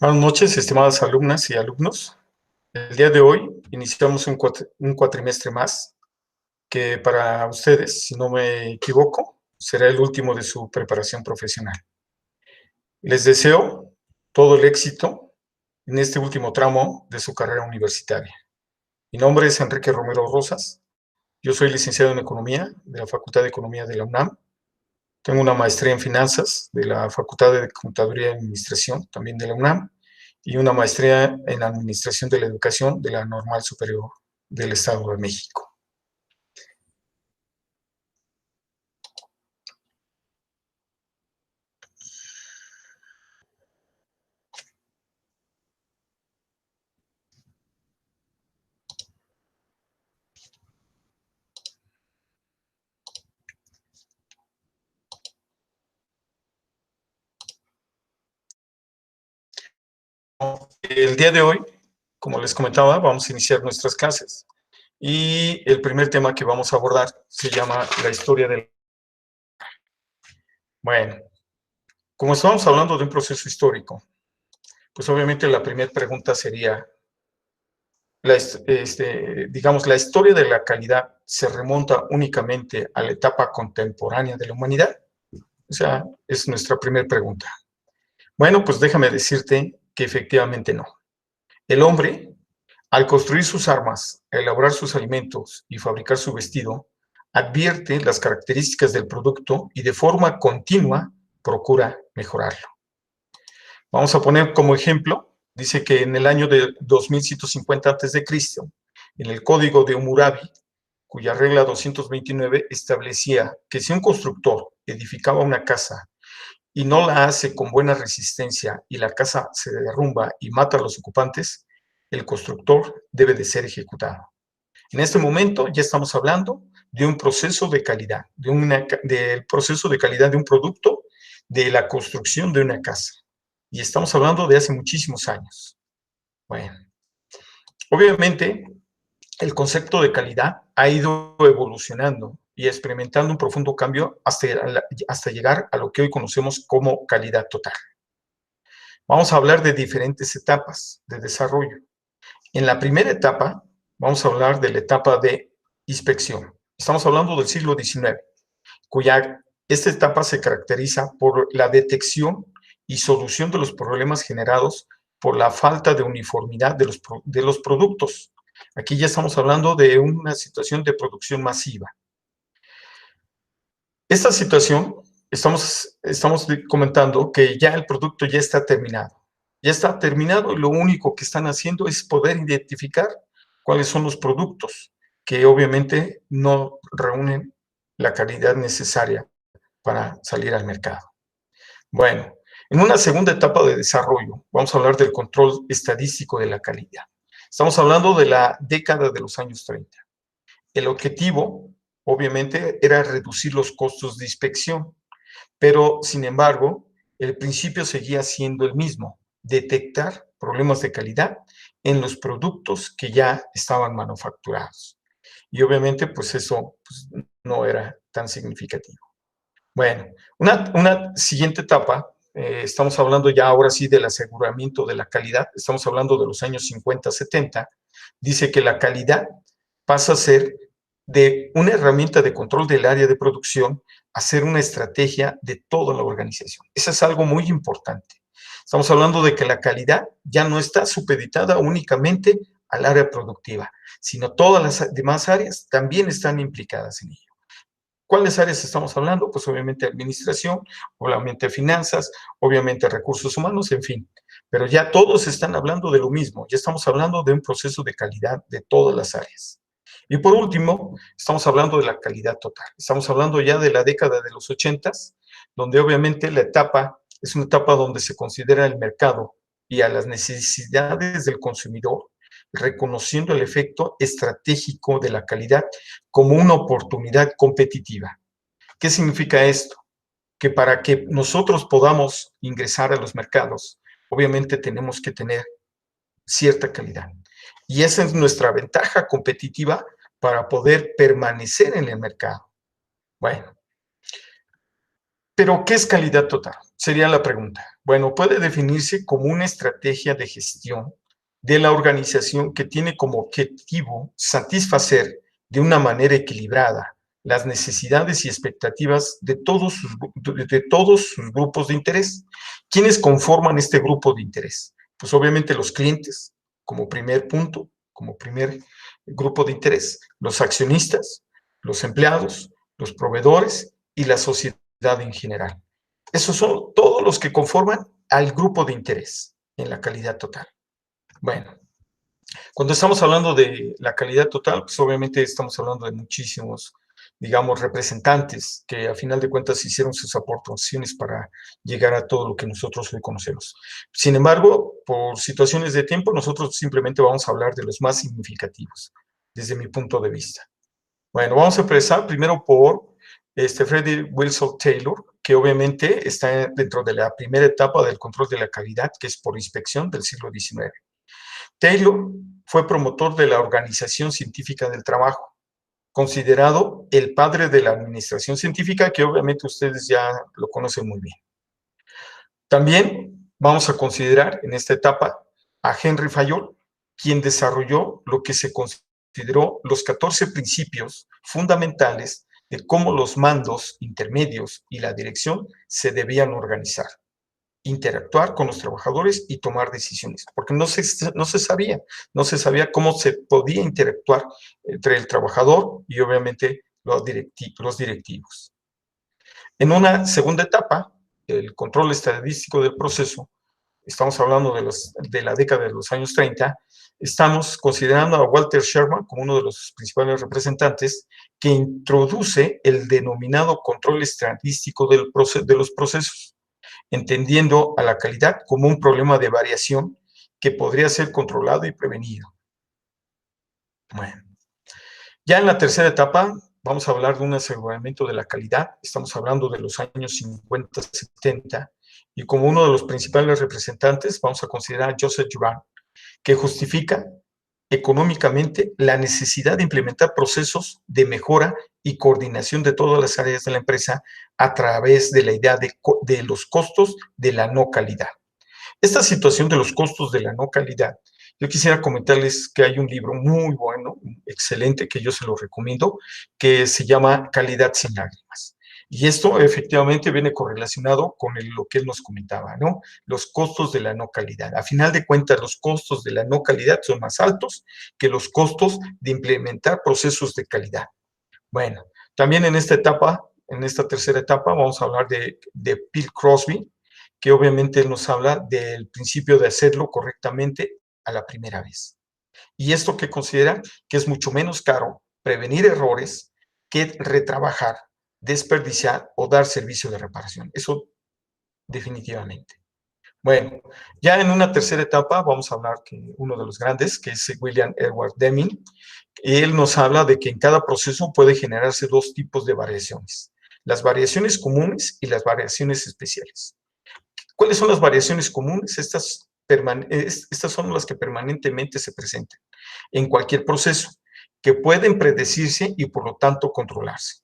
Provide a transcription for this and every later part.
Buenas noches, estimadas alumnas y alumnos. El día de hoy iniciamos un cuatrimestre más que para ustedes, si no me equivoco, será el último de su preparación profesional. Les deseo todo el éxito en este último tramo de su carrera universitaria. Mi nombre es Enrique Romero Rosas. Yo soy licenciado en Economía de la Facultad de Economía de la UNAM. Tengo una maestría en Finanzas de la Facultad de Contaduría y Administración, también de la UNAM, y una maestría en Administración de la Educación de la Normal Superior del Estado de México. El día de hoy, como les comentaba, vamos a iniciar nuestras clases. Y el primer tema que vamos a abordar se llama la historia del... Bueno, como estamos hablando de un proceso histórico, pues obviamente la primera pregunta sería, digamos, la historia de la calidad se remonta únicamente a la etapa contemporánea de la humanidad. O sea, es nuestra primera pregunta. Bueno, pues déjame decirte que efectivamente no. El hombre, al construir sus armas, elaborar sus alimentos y fabricar su vestido, advierte las características del producto y de forma continua procura mejorarlo. Vamos a poner como ejemplo, dice que en el año de 2150 a.C., en el Código de Hammurabi, cuya regla 229 establecía que si un constructor edificaba una casa y no la hace con buena resistencia y la casa se derrumba y mata a los ocupantes, el constructor debe de ser ejecutado. En este momento ya estamos hablando de un proceso de calidad, del proceso de calidad de un producto, de la construcción de una casa. Y estamos hablando de hace muchísimos años. Bueno, obviamente el concepto de calidad ha ido evolucionando y experimentando un profundo cambio hasta llegar a lo que hoy conocemos como calidad total. Vamos a hablar de diferentes etapas de desarrollo. En la primera etapa, vamos a hablar de la etapa de inspección. Estamos hablando del siglo XIX, esta etapa se caracteriza por la detección y solución de los problemas generados por la falta de uniformidad de los productos. Aquí ya estamos hablando de una situación de producción masiva. Esta situación, estamos comentando que ya el producto ya está terminado. Ya está terminado y lo único que están haciendo es poder identificar cuáles son los productos que obviamente no reúnen la calidad necesaria para salir al mercado. Bueno, en una segunda etapa de desarrollo, vamos a hablar del control estadístico de la calidad. Estamos hablando de la década de los años 30. El objetivo, obviamente, era reducir los costos de inspección, pero, sin embargo, el principio seguía siendo el mismo: detectar problemas de calidad en los productos que ya estaban manufacturados. Y obviamente, pues eso no era tan significativo. Bueno, una siguiente etapa, estamos hablando ya ahora sí del aseguramiento de la calidad, estamos hablando de los años 50, 70, dice que la calidad pasa a ser de una herramienta de control del área de producción a ser una estrategia de toda la organización. Eso es algo muy importante. Estamos hablando de que la calidad ya no está supeditada únicamente al área productiva, sino todas las demás áreas también están implicadas en ello. ¿Cuáles áreas estamos hablando? Pues obviamente administración, obviamente finanzas, obviamente recursos humanos, en fin. Pero ya todos están hablando de lo mismo, ya estamos hablando de un proceso de calidad de todas las áreas. Y por último, estamos hablando de la calidad total. Estamos hablando ya de la década de los 80s, donde obviamente la etapa es una etapa donde se considera el mercado y a las necesidades del consumidor, reconociendo el efecto estratégico de la calidad como una oportunidad competitiva. ¿Qué significa esto? Que para que nosotros podamos ingresar a los mercados, obviamente tenemos que tener cierta calidad. Y esa es nuestra ventaja competitiva para poder permanecer en el mercado. Bueno, pero ¿qué es calidad total? sería la pregunta. Bueno, puede definirse como una estrategia de gestión de la organización que tiene como objetivo satisfacer de una manera equilibrada las necesidades y expectativas de todos sus grupos de interés. ¿Quiénes conforman este grupo de interés? Pues obviamente los clientes, como primer punto, como primer grupo de interés, los accionistas, los empleados, los proveedores y la sociedad en general. Esos son todos los que conforman al grupo de interés en la calidad total. Bueno, cuando estamos hablando de la calidad total, pues obviamente estamos hablando de muchísimos, digamos, representantes que a final de cuentas hicieron sus aportaciones para llegar a todo lo que nosotros hoy conocemos. Sin embargo, por situaciones de tiempo, nosotros simplemente vamos a hablar de los más significativos, desde mi punto de vista. Bueno, vamos a empezar primero por Frederick Wilson Taylor, que obviamente está dentro de la primera etapa del control de la calidad, que es por inspección del siglo XIX. Taylor fue promotor de la Organización Científica del Trabajo, considerado el padre de la administración científica, que obviamente ustedes ya lo conocen muy bien. También vamos a considerar en esta etapa a Henry Fayol, quien desarrolló lo que se consideró los 14 principios fundamentales de cómo los mandos intermedios y la dirección se debían organizar, interactuar con los trabajadores y tomar decisiones, porque no se sabía cómo se podía interactuar entre el trabajador y obviamente los directivos. En una segunda etapa, el control estadístico del proceso, estamos hablando de la década de los años 30, estamos considerando a Walter Sherman como uno de los principales representantes que introduce el denominado control estadístico de los procesos, entendiendo a la calidad como un problema de variación que podría ser controlado y prevenido. Bueno, ya en la tercera etapa vamos a hablar de un aseguramiento de la calidad. Estamos hablando de los años 50, 70, y como uno de los principales representantes vamos a considerar a Joseph Juran, que justifica económicamente la necesidad de implementar procesos de mejora y coordinación de todas las áreas de la empresa a través de la idea de los costos de la no calidad. Esta situación de los costos de la no calidad, yo quisiera comentarles que hay un libro muy bueno, excelente, que yo se lo recomiendo, que se llama Calidad sin lágrimas. Y esto efectivamente viene correlacionado con lo que él nos comentaba, ¿no? Los costos de la no calidad. A final de cuentas, los costos de la no calidad son más altos que los costos de implementar procesos de calidad. Bueno, también en esta etapa, en esta tercera etapa, vamos a hablar de Bill Crosby, que obviamente él nos habla del principio de hacerlo correctamente a la primera vez. Y esto que considera que es mucho menos caro prevenir errores que retrabajar, desperdiciar o dar servicio de reparación. Eso definitivamente. Bueno, ya en una tercera etapa vamos a hablar que uno de los grandes, que es William Edward Deming. Él nos habla de que en cada proceso puede generarse dos tipos de variaciones: las variaciones comunes y las variaciones especiales. ¿Cuáles son las variaciones comunes? Estas son las que permanentemente se presentan en cualquier proceso, que pueden predecirse y por lo tanto controlarse.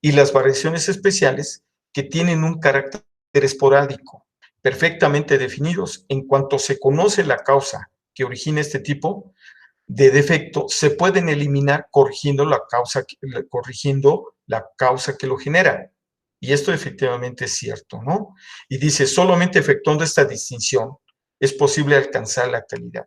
Y las variaciones especiales, que tienen un carácter esporádico, perfectamente definidos. En cuanto se conoce la causa que origina este tipo de defecto, se pueden eliminar corrigiendo la causa que lo genera. Y esto efectivamente es cierto, ¿no? Y dice, solamente efectuando esta distinción es posible alcanzar la calidad.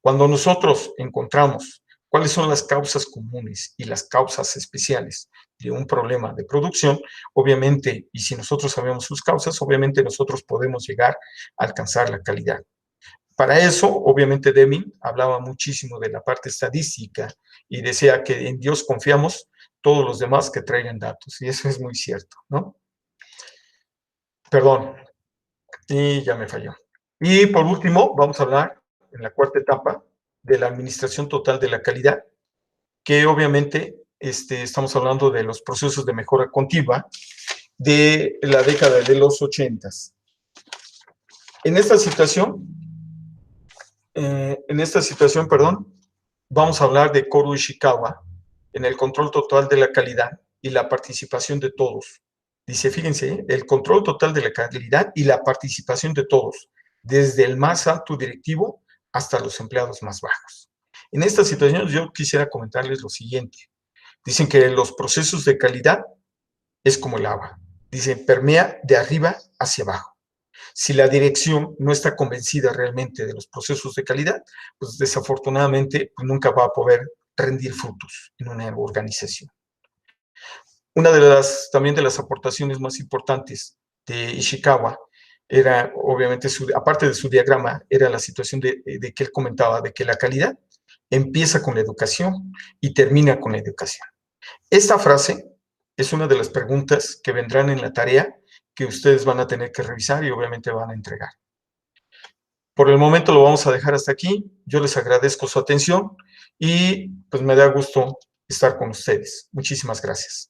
Cuando nosotros encontramos cuáles son las causas comunes y las causas especiales de un problema de producción, obviamente, y si nosotros sabemos sus causas, obviamente nosotros podemos llegar a alcanzar la calidad. Para eso, obviamente, Deming hablaba muchísimo de la parte estadística y decía que en Dios confiamos, todos los demás que traigan datos, y eso es muy cierto, ¿no? Perdón, y ya me falló. Y por último, vamos a hablar en la cuarta etapa de la administración total de la calidad, que obviamente estamos hablando de los procesos de mejora continua de la década de los 80s. En esta situación, vamos a hablar de Koru Ishikawa en el control total de la calidad y la participación de todos, Dice, fíjense, el control total de la calidad y la participación de todos, desde el más alto directivo hasta los empleados más bajos. En esta situación yo quisiera comentarles lo siguiente. Dicen que los procesos de calidad es como el agua. Dicen, permea de arriba hacia abajo. Si la dirección no está convencida realmente de los procesos de calidad, pues desafortunadamente pues nunca va a poder rendir frutos en una organización. Una de también de las aportaciones más importantes de Ishikawa era, obviamente, aparte de su diagrama, era la situación de que él comentaba, de que la calidad empieza con la educación y termina con la educación. Esta frase es una de las preguntas que vendrán en la tarea que ustedes van a tener que revisar y obviamente van a entregar. Por el momento lo vamos a dejar hasta aquí. Yo les agradezco su atención y pues me da gusto estar con ustedes. Muchísimas gracias.